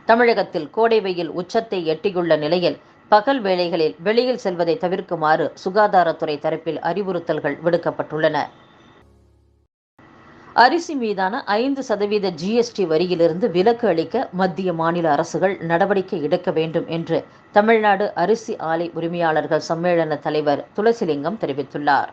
தமிழகத்தில் கோடை வெயில் உச்சத்தை எட்டியுள்ள நிலையில் பகல் வேளைகளில் வெளியில் செல்வதை தவிர்க்குமாறு சுகாதாரத்துறை தரப்பில் அறிவுறுத்தல்கள் விடுக்கப்பட்டுள்ளன. அரிசி மீதான 5% ஜிஎஸ்டி வரியிலிருந்து விலக்கு அளிக்க மத்திய மாநில அரசுகள் நடவடிக்கை எடுக்க வேண்டும் என்று தமிழ்நாடு அரிசி ஆலை உரிமையாளர்கள் சம்மேளன தலைவர் துளசிலிங்கம் தெரிவித்துள்ளார்.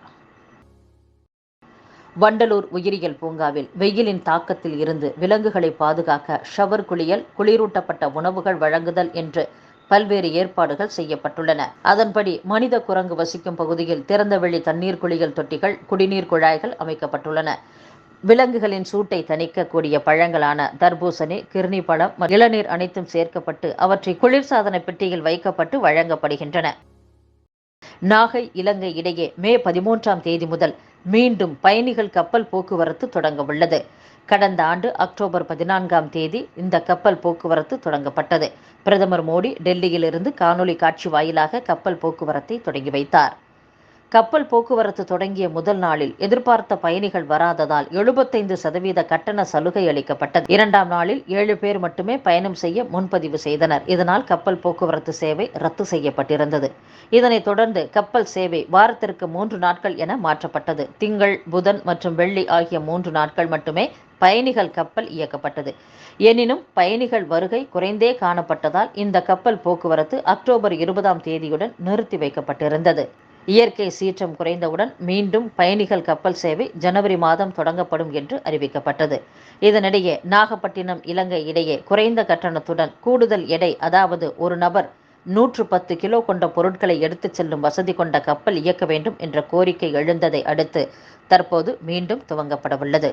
வண்டலூர் உயிரியல் பூங்காவில் வெயிலின் தாக்கத்தில் இருந்து விலங்குகளை பாதுகாக்க ஷவர் குளியல், குளிரூட்டப்பட்ட உணவுகள் வழங்குதல் என்று பல்வேறு ஏற்பாடுகள் செய்யப்பட்டுள்ளன. அதன்படி மனித குரங்கு வசிக்கும் பகுதியில் திறந்தவெளி தண்ணீர் குளியல் தொட்டிகள், குடிநீர் குழாய்கள் அமைக்கப்பட்டுள்ளன. விலங்குகளின் சூட்டை தணிக்கக்கூடிய பழங்களான தர்பூசணி, கிர்னி பழம், இளநீர் அனைத்தும் சேர்க்கப்பட்டு அவற்றை குளிர்சாதன பெட்டியில் வைக்கப்பட்டு வழங்கப்படுகின்றன. நாகை, இலங்கை இடையே மே 13ஆம் தேதி முதல் மீண்டும் பயணிகள் கப்பல் போக்குவரத்து தொடங்க உள்ளது. கடந்த ஆண்டு அக்டோபர் 14ஆம் தேதி இந்த கப்பல் போக்குவரத்து தொடங்கப்பட்டது. பிரதமர் மோடி டெல்லியிலிருந்து காணொலி காட்சி வாயிலாக கப்பல் போக்குவரத்தை தொடங்கி வைத்தார். கப்பல் போக்குவரத்து தொடங்கிய முதல் நாளில் எதிர்பார்த்த பயணிகள் வராததால் 75% கட்டண சலுகை அளிக்கப்பட்டது. 2ஆம் நாளில் 7 பேர் மட்டுமே பயணம் செய்ய முன்பதிவு செய்தனர். இதனால் கப்பல் போக்குவரத்து சேவை ரத்து செய்யப்பட்டிருந்தது. இதனைத் தொடர்ந்து கப்பல் சேவை வாரத்திற்கு 3 நாட்கள் என மாற்றப்பட்டது. திங்கள், புதன் மற்றும் வெள்ளி ஆகிய 3 நாட்கள் மட்டுமே பயணிகள் கப்பல் இயக்கப்பட்டது. எனினும் பயணிகள் வருகை குறைந்தே காணப்பட்டதால் இந்த கப்பல் போக்குவரத்து அக்டோபர் 20ஆம் தேதியுடன் நிறுத்தி வைக்கப்பட்டிருந்தது. இயற்கை சீற்றம் குறைந்தவுடன் மீண்டும் பயணிகள் கப்பல் சேவை ஜனவரி மாதம் தொடங்கப்படும் என்று அறிவிக்கப்பட்டது. இதனிடையே நாகப்பட்டினம், இலங்கை இடையே குறைந்த கட்டணத்துடன் கூடுதல் எடை, அதாவது ஒரு நபர் 110 கிலோ கொண்ட பொருட்களை எடுத்துச் செல்லும் வசதி கொண்ட கப்பல் இயக்க வேண்டும் என்ற கோரிக்கை எழுந்ததை அடுத்து தற்போது மீண்டும் துவங்கப்படவுள்ளது.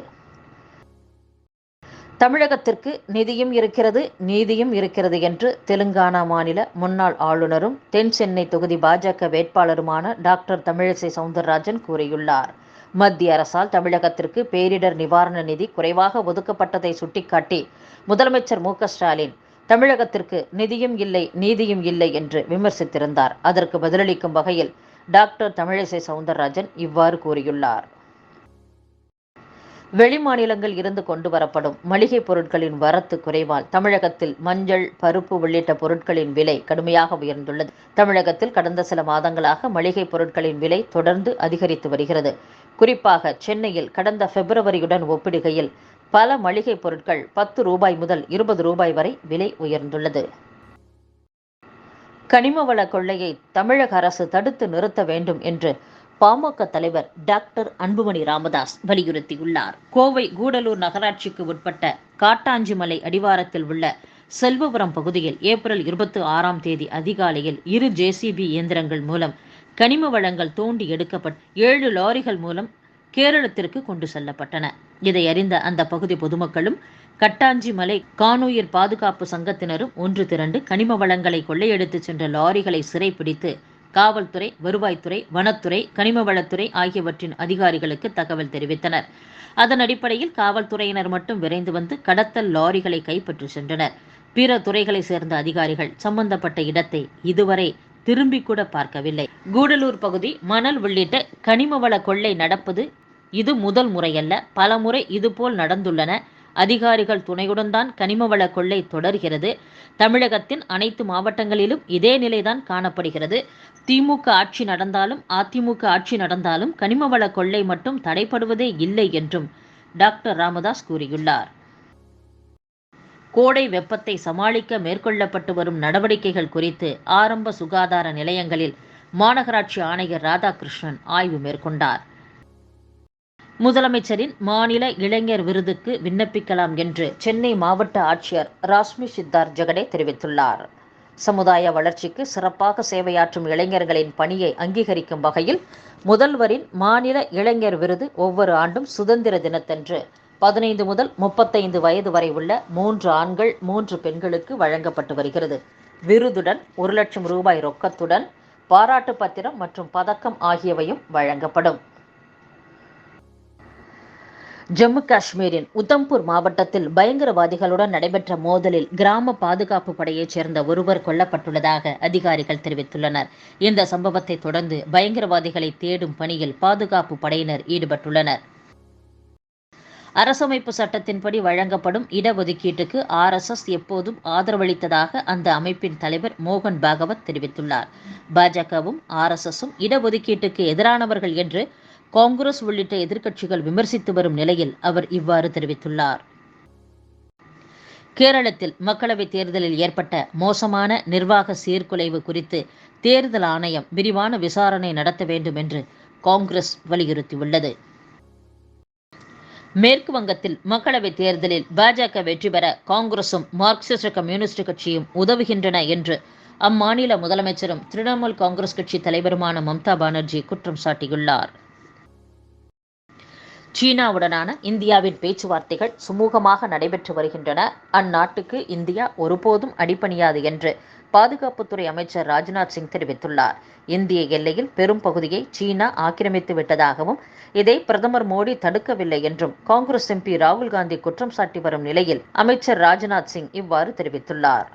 தமிழகத்திற்கு நிதியும் இருக்கிறது, நீதியும் இருக்கிறது என்று தெலுங்கானா மாநில முன்னாள் ஆளுநரும் தென் சென்னை தொகுதி பாஜக வேட்பாளருமான டாக்டர் தமிழிசை சவுந்தரராஜன் கூறியுள்ளார். மத்திய அரசால் தமிழகத்திற்கு பேரிடர் நிவாரண நிதி குறைவாக ஒதுக்கப்பட்டதை சுட்டிக்காட்டி முதலமைச்சர் மு.க.ஸ்டாலின் தமிழகத்திற்கு நிதியும் இல்லை, நீதியும் இல்லை என்று விமர்சித்திருந்தார். அதற்கு பதிலளிக்கும் வகையில் டாக்டர் தமிழிசை சவுந்தரராஜன் இவ்வாறு கூறியுள்ளார். வெளிமாநிலங்கள் இருந்து கொண்டு வரப்படும் மளிகை பொருட்களின் வரத்து குறைவால் தமிழகத்தில் மஞ்சள், பருப்பு உள்ளிட்ட பொருட்களின் விலை கடுமையாக உயர்ந்துள்ளது. தமிழகத்தில் கடந்த சில மாதங்களாக மளிகை பொருட்களின் விலை தொடர்ந்து அதிகரித்து வருகிறது. குறிப்பாக சென்னையில் கடந்த பிப்ரவரியுடன் ஒப்பிடுகையில் பல மளிகை பொருட்கள் 10 ரூபாய் முதல் 20 ரூபாய் வரை விலை உயர்ந்துள்ளது. கனிமவள கொள்ளையை தமிழக அரசு தடுத்து நிறுத்த வேண்டும் என்று பாமக தலைவர் டாக்டர் அன்புமணி ராமதாஸ் வலியுறுத்தியுள்ளார். கோவை கூடலூர் நகராட்சிக்கு உட்பட்ட காட்டாஞ்சிமலை அடிவாரத்தில் உள்ள செல்வபுரம் பகுதியில் ஏப்ரல் 26ஆம் தேதி அதிகாலையில் 2 ஜேசிபி இயந்திரங்கள் மூலம் கனிம வளங்கள் தோண்டி எடுக்கப்பட்டு 7 லாரிகள் மூலம் கேரளத்திற்கு கொண்டு செல்லப்பட்டன. இதை அறிந்த அந்த பகுதி பொதுமக்களும் கட்டாஞ்சிமலை காணுயிர் பாதுகாப்பு சங்கத்தினரும் ஒன்று திரண்டு கனிம வளங்களை கொள்ளையடித்து சென்ற லாரிகளை சிறைப்பிடித்து காவல்துறை, வருவாய்த்துறை, வனத்துறை, கனிமவளத்துறை ஆகியவற்றின் அதிகாரிகளுக்கு தகவல் தெரிவித்தனர். அதன் அடிப்படையில் காவல்துறையினர் மட்டும் விரைந்து வந்து கடத்தல் லாரிகளை கைப்பற்றி சென்றனர். பிற துறைகளை சேர்ந்த அதிகாரிகள் சம்பந்தப்பட்ட இடத்தை இதுவரை திரும்பி கூட பார்க்கவில்லை. கூடலூர் பகுதி மணல் உள்ளிட்ட கனிமவள கொள்ளை நடப்பது இது முதல் முறையல்ல, பல முறை இதுபோல் நடந்துள்ளன. அதிகாரிகள் துணையுடன் தான் கனிமவள கொள்ளை தொடர்கிறது. தமிழகத்தின் அனைத்து மாவட்டங்களிலும் இதே நிலைதான் காணப்படுகிறது. திமுக ஆட்சி நடந்தாலும் அதிமுக ஆட்சி நடந்தாலும் கனிமவள கொள்ளை மட்டும் தடைபடுவதே இல்லை என்றும் டாக்டர் ராமதாஸ் கூறியுள்ளார். கோடை வெப்பத்தை சமாளிக்க மேற்கொள்ளப்பட்டு வரும் நடவடிக்கைகள் குறித்து ஆரம்ப சுகாதார நிலையங்களில் மாநகராட்சி ஆணையர் ராதாகிருஷ்ணன் ஆய்வு மேற்கொண்டார். முதலமைச்சரின் மாநில இளைஞர் விருதுக்கு விண்ணப்பிக்கலாம் என்று சென்னை மாவட்ட ஆட்சியர் ராஷ்மி சித்தார்த் ஜெகடே தெரிவித்துள்ளார். சமுதாய வளர்ச்சிக்கு சிறப்பாக சேவையாற்றும் இளைஞர்களின் பணியை அங்கீகரிக்கும் வகையில் முதல்வரின் மாநில இளைஞர் விருது ஒவ்வொரு ஆண்டும் சுதந்திர தினத்தன்று 15 முதல் 35 வயது வரை உள்ள 3 ஆண்கள் 3 பெண்களுக்கு வழங்கப்பட்டு வருகிறது. விருதுடன் 1 லட்சம் ரூபாய் ரொக்கத்துடன் பாராட்டு பத்திரம் மற்றும் பதக்கம் ஆகியவையும் வழங்கப்படும். ஜம்மு காஷ்மீரின் உத்தம்பூர் மாவட்டத்தில் பயங்கரவாதிகளுடன் நடைபெற்ற மோதலில் கிராம பாதுகாப்பு படையைச் சேர்ந்த ஒருவர் கொல்லப்பட்டுள்ளதாக அதிகாரிகள் தெரிவித்துள்ளனர். இந்த சம்பவத்தை தொடர்ந்து பயங்கரவாதிகளை தேடும் பணியில் பாதுகாப்பு படையினர் ஈடுபட்டுள்ளனர். அரசமைப்பு சட்டத்தின்படி வழங்கப்படும் இடஒதுக்கீட்டுக்கு RSS எப்போதும் ஆதரவளித்ததாக அந்த அமைப்பின் தலைவர் மோகன் பாகவத் தெரிவித்துள்ளார். பாஜகவும் RSSம் இடஒதுக்கீட்டுக்கு எதிரானவர்கள் என்று காங்கிரஸ் உள்ளிட்ட எதிர்க்கட்சிகள் விமர்சித்து வரும் நிலையில் அவர் இவ்வாறு தெரிவித்துள்ளார். கேரளத்தில் மக்களவைத் தேர்தலில் ஏற்பட்ட மோசமான நிர்வாக சீர்குலைவு குறித்து தேர்தல் ஆணையம் விரிவான விசாரணை நடத்த வேண்டும் என்று காங்கிரஸ் வலியுறுத்தியுள்ளது. மேற்கு வங்கத்தில் மக்களவைத் தேர்தலில் பாஜக வெற்றி பெற காங்கிரசும் மார்க்சிஸ்ட் கம்யூனிஸ்ட் கட்சியும் உதவுகின்றன என்று அம்மாநில முதலமைச்சரும் திரிணாமுல் காங்கிரஸ் கட்சி தலைவருமான மம்தா பானர்ஜி குற்றம் சாட்டியுள்ளார். சீனாவுடனான இந்தியாவின் பேச்சுவார்த்தைகள் சுமூகமாக நடைபெற்று வருகின்றன. அந்நாட்டுக்கு இந்தியா ஒருபோதும் அடிபணியாது என்று பாதுகாப்புத்துறை அமைச்சர் ராஜ்நாத் சிங் தெரிவித்துள்ளார். இந்திய எல்லையில் பெரும் பகுதியை சீனா ஆக்கிரமித்து விட்டதாகவும் இதை பிரதமர் மோடி தடுக்கவில்லை என்றும் காங்கிரஸ் MP ராகுல் காந்தி குற்றம் சாட்டி வரும் நிலையில் அமைச்சர் ராஜ்நாத் சிங் இவ்வாறு தெரிவித்துள்ளார்.